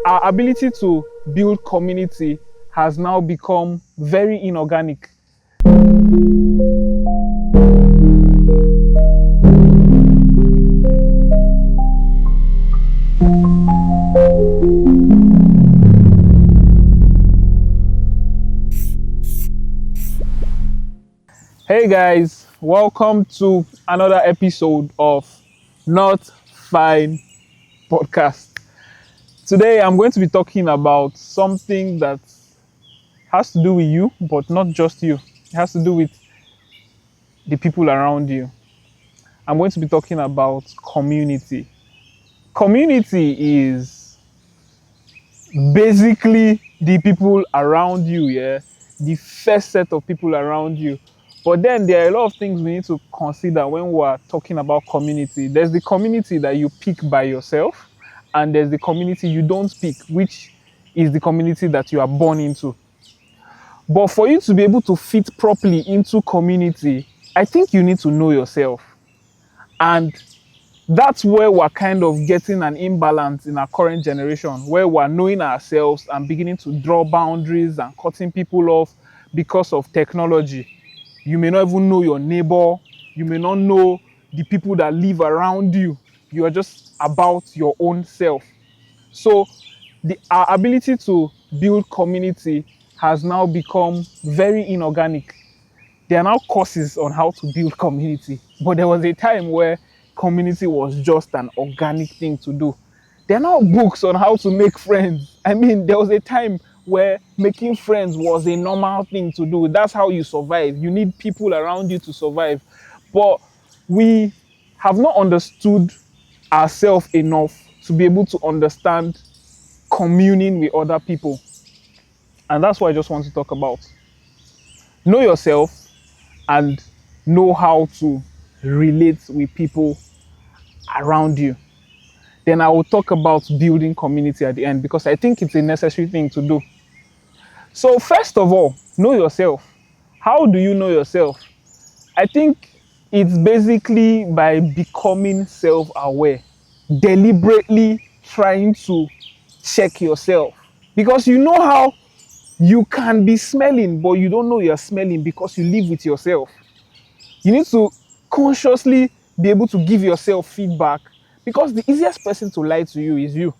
our ability to build community has now become very inorganic. Hey guys, welcome to another episode of Not Fine Podcast. Today I'm going to be talking about something that has to do with you, but not just you. It has to do with the people around you. I'm going to be talking about community. Community is basically the people around you, yeah? The first set of people around you. But then there are a lot of things we need to consider when we're talking about community. There's the community that you pick by yourself, and there's the community you don't pick, which is the community that you are born into. But for you to be able to fit properly into community, I think you need to know yourself. And that's where we're kind of getting an imbalance in our current generation, where we're knowing ourselves and beginning to draw boundaries and cutting people off because of technology. You may not even know your neighbor. You may not know the people that live around you. You are just about your own self. So our ability to build community has now become very inorganic. There are now courses on how to build community, but there was a time where community was just an organic thing to do. There are now books on how to make friends. I mean, there was a time where making friends was a normal thing to do. That's how you survive. You need people around you to survive. But we have not understood ourselves enough to be able to understand communing with other people. And that's what I just want to talk about. Know yourself and know how to relate with people around you. Then I will talk about building community at the end, because I think it's a necessary thing to do. So first of all, know yourself. How do you know yourself? I think it's basically by becoming self-aware, deliberately trying to check yourself. Because you know how you can be smelling, but you don't know you're smelling because you live with yourself. You need to consciously be able to give yourself feedback, because the easiest person to lie to you is you.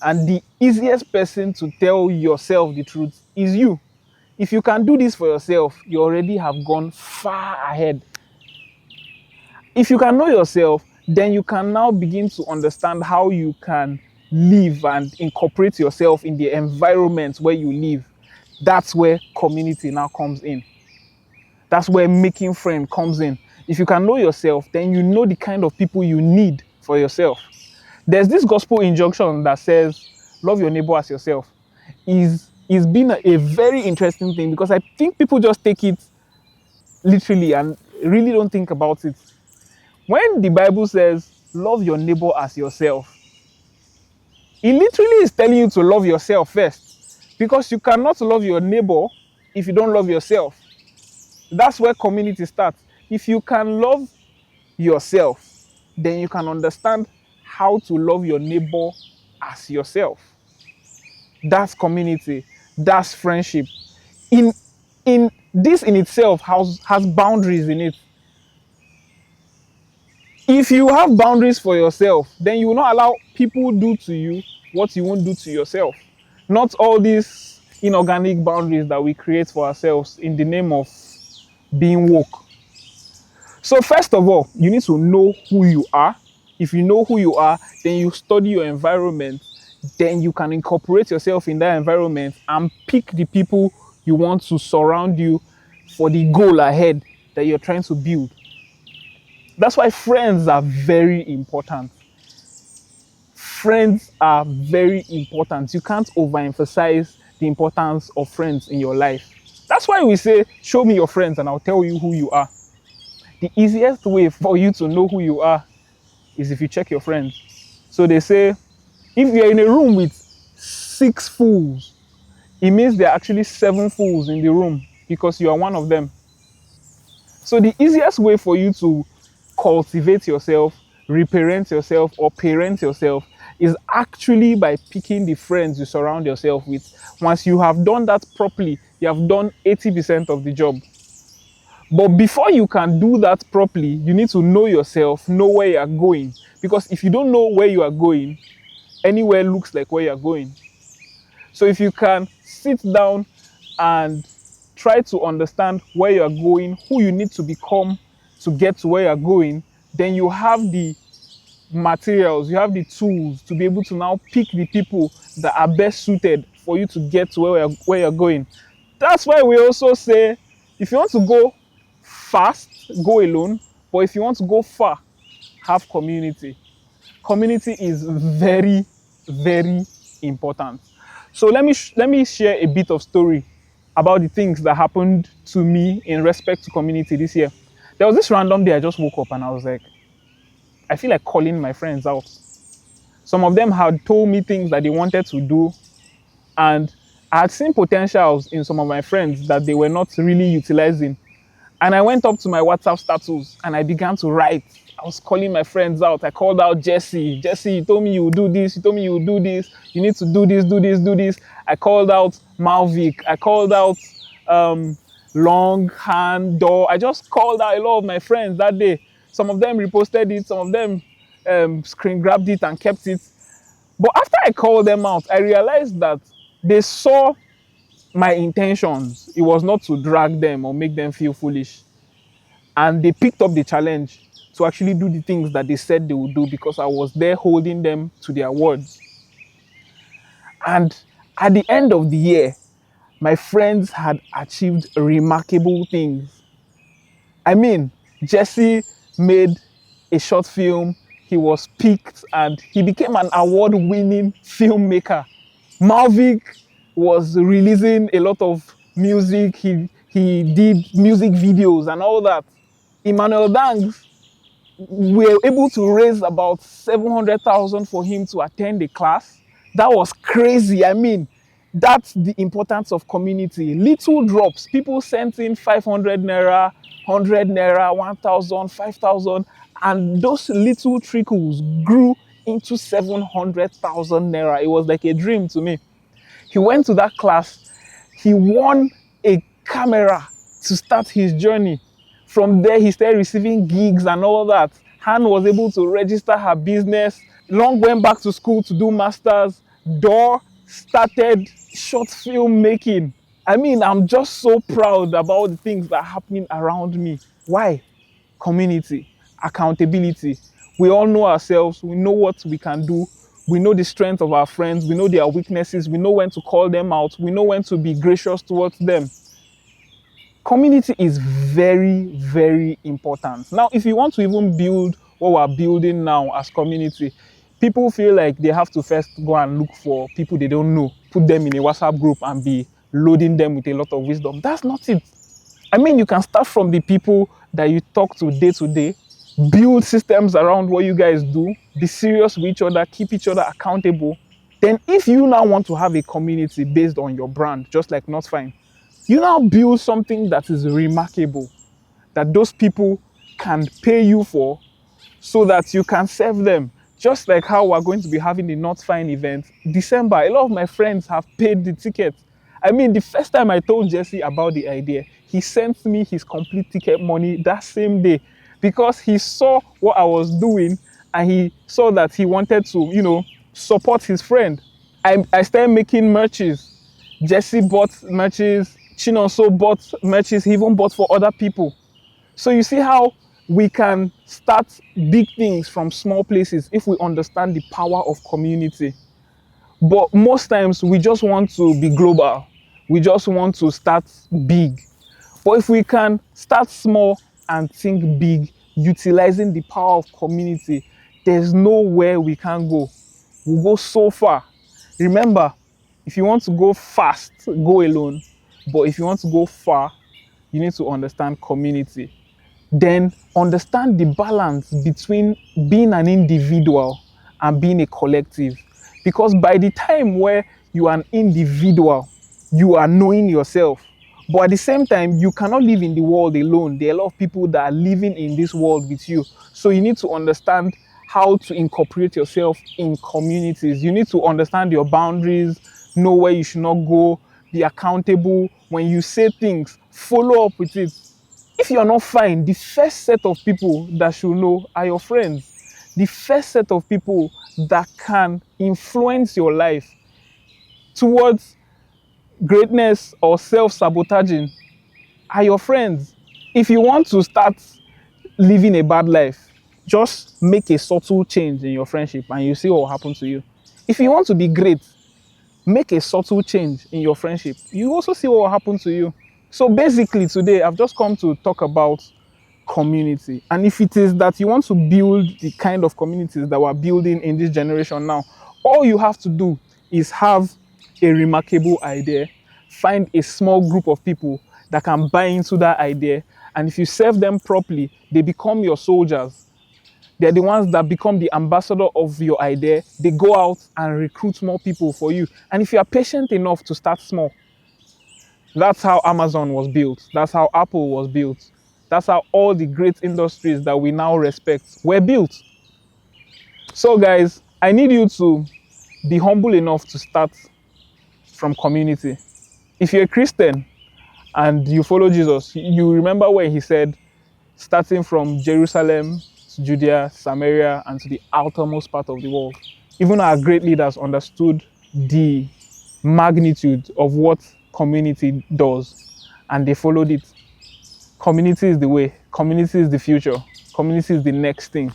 And the easiest person to tell yourself the truth is you. If you can do this for yourself, you already have gone far ahead. If you can know yourself, then you can now begin to understand how you can live and incorporate yourself in the environment where you live. That's where community now comes in. That's where making friends comes in. If you can know yourself, then you know the kind of people you need for yourself. There's this gospel injunction that says, love your neighbor as yourself. It's been a very interesting thing, because I think people just take it literally and really don't think about it. When the Bible says, love your neighbor as yourself, it literally is telling you to love yourself first, because you cannot love your neighbor if you don't love yourself. That's where community starts. If you can love yourself, then you can understand how to love your neighbor as yourself. That's community. That's friendship. In this in itself has boundaries in it. If you have boundaries for yourself, then you will not allow people do to you what you won't do to yourself. Not all these inorganic boundaries that we create for ourselves in the name of being woke. So first of all, you need to know who you are. If you know who you are, then you study your environment. Then you can incorporate yourself in that environment and pick the people you want to surround you for the goal ahead that you're trying to build. That's why friends are very important. Friends are very important. You can't overemphasize the importance of friends in your life. That's why we say, show me your friends and I'll tell you who you are. The easiest way for you to know who you are is if you check your friends. So they say, if you're in a room with 6 fools, it means there are actually 7 fools in the room, because you are one of them. So the easiest way for you to cultivate yourself, reparent yourself, or parent yourself is actually by picking the friends you surround yourself with. Once you have done that properly, you have done 80% of the job. But before you can do that properly, you need to know yourself, know where you are going. Because if you don't know where you are going, anywhere looks like where you are going. So if you can sit down and try to understand where you are going, who you need to become to get to where you are going, then you have the materials, you have the tools to be able to now pick the people that are best suited for you to get to where you're going. That's why we also say, if you want to go fast, go alone. But if you want to go far, have community. Community is very, very important. So let me share a bit of story about the things that happened to me in respect to community this year. There was this random day I just woke up and I was like, I feel like calling my friends out. Some of them had told me things that they wanted to do, and I had seen potentials in some of my friends that they were not really utilizing. And I went up to my WhatsApp status and I began to write. I was calling my friends out. I called out Jesse. Jesse, you told me you would do this. You told me you would do this. You need to do this, do this, do this. I called out Malvik. I called out Long Hand Door. I just called out a lot of my friends that day. Some of them reposted it. Some of them screen grabbed it and kept it. But after I called them out, I realized that they saw my intentions. It was not to drag them or make them feel foolish. And they picked up the challenge to actually do the things that they said they would do, because I was there holding them to their words. And at the end of the year, my friends had achieved remarkable things. I mean, Jesse made a short film. He was picked and he became an award-winning filmmaker. Malvik was releasing a lot of music. He did music videos and all that. Emmanuel Dangs, we were able to raise about 700,000 for him to attend a class. That was crazy. I mean, that's the importance of community. Little drops. People sent in 500 naira, 100 naira, 1,000, 5,000, and those little trickles grew into 700,000 naira. It was like a dream to me. He went to that class. He won a camera to start his journey. From there, he started receiving gigs and all that. Han was able to register her business. Long went back to school to do masters. Dor started short film making. I mean, I'm just so proud about the things that are happening around me. Why? Community, accountability. We all know ourselves. We know what we can do. We know the strength of our friends. We know their weaknesses. We know when to call them out. We know when to be gracious towards them. Community is very, very important. Now, if you want to even build what we're building now as community, people feel like they have to first go and look for people they don't know, put them in a WhatsApp group and be loading them with a lot of wisdom. That's not it. I mean, you can start from the people that you talk to day, build systems around what you guys do, be serious with each other, keep each other accountable. Then if you now want to have a community based on your brand, just like Not Fine, you now build something that is remarkable, that those people can pay you for, so that you can serve them. Just like how we're going to be having the Not Fine event December. A lot of my friends have paid the ticket. I mean, the first time I told Jesse about the idea, he sent me his complete ticket money that same day, because he saw what I was doing and he saw that he wanted to, support his friend. I started making merches. Jesse bought merches. Chinonso bought merches. He even bought for other people. So you see how we can start big things from small places if we understand the power of community. But most times we just want to be global. We just want to start big. But if we can start small and think big, utilizing the power of community, there's nowhere we can't go. We'll go so far. Remember, if you want to go fast, go alone. But if you want to go far, you need to understand community. Then understand the balance between being an individual and being a collective. Because by the time where you are an individual, you are knowing yourself. But at the same time, you cannot live in the world alone. There are a lot of people that are living in this world with you. So you need to understand how to incorporate yourself in communities. You need to understand your boundaries, know where you should not go, be accountable. When you say things, follow up with it. If you're not fine, the first set of people that should know are your friends. The first set of people that can influence your life towards greatness or self-sabotaging are your friends. If you want to start living a bad life, just make a subtle change in your friendship and you see what will happen to you. If you want to be great, make a subtle change in your friendship. You also see what will happen to you. So basically today, I've just come to talk about community. And if it is that you want to build the kind of communities that we're building in this generation now, all you have to do is have a remarkable idea, find a small group of people that can buy into that idea, and if you serve them properly, they become your soldiers. They're the ones that become the ambassador of your idea. They go out and recruit more people for you. And if you are patient enough to start small, that's how Amazon was built. That's how Apple was built. That's how all the great industries that we now respect were built. So guys, I need you to be humble enough to start from community. If you're a Christian and you follow Jesus, you remember where he said, starting from Jerusalem to Judea, Samaria, and to the outermost part of the world. Even our great leaders understood the magnitude of what community does, and they followed it. Community is the way. Community is the future. Community is the next thing.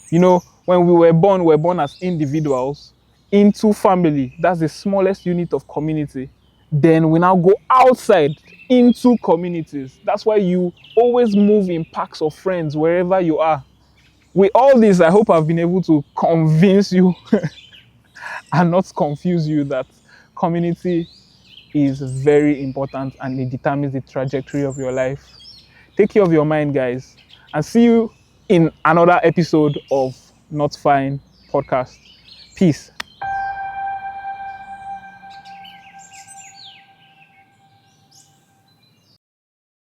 You know, when we were born as individuals into family. That's the smallest unit of community. Then we now go outside into communities. That's why you always move in packs of friends wherever you are. With all this, I hope I've been able to convince you and not confuse you that community is very important and it determines the trajectory of your life. Take care of your mind, guys, and see you in another episode of Not Fine Podcast. Peace.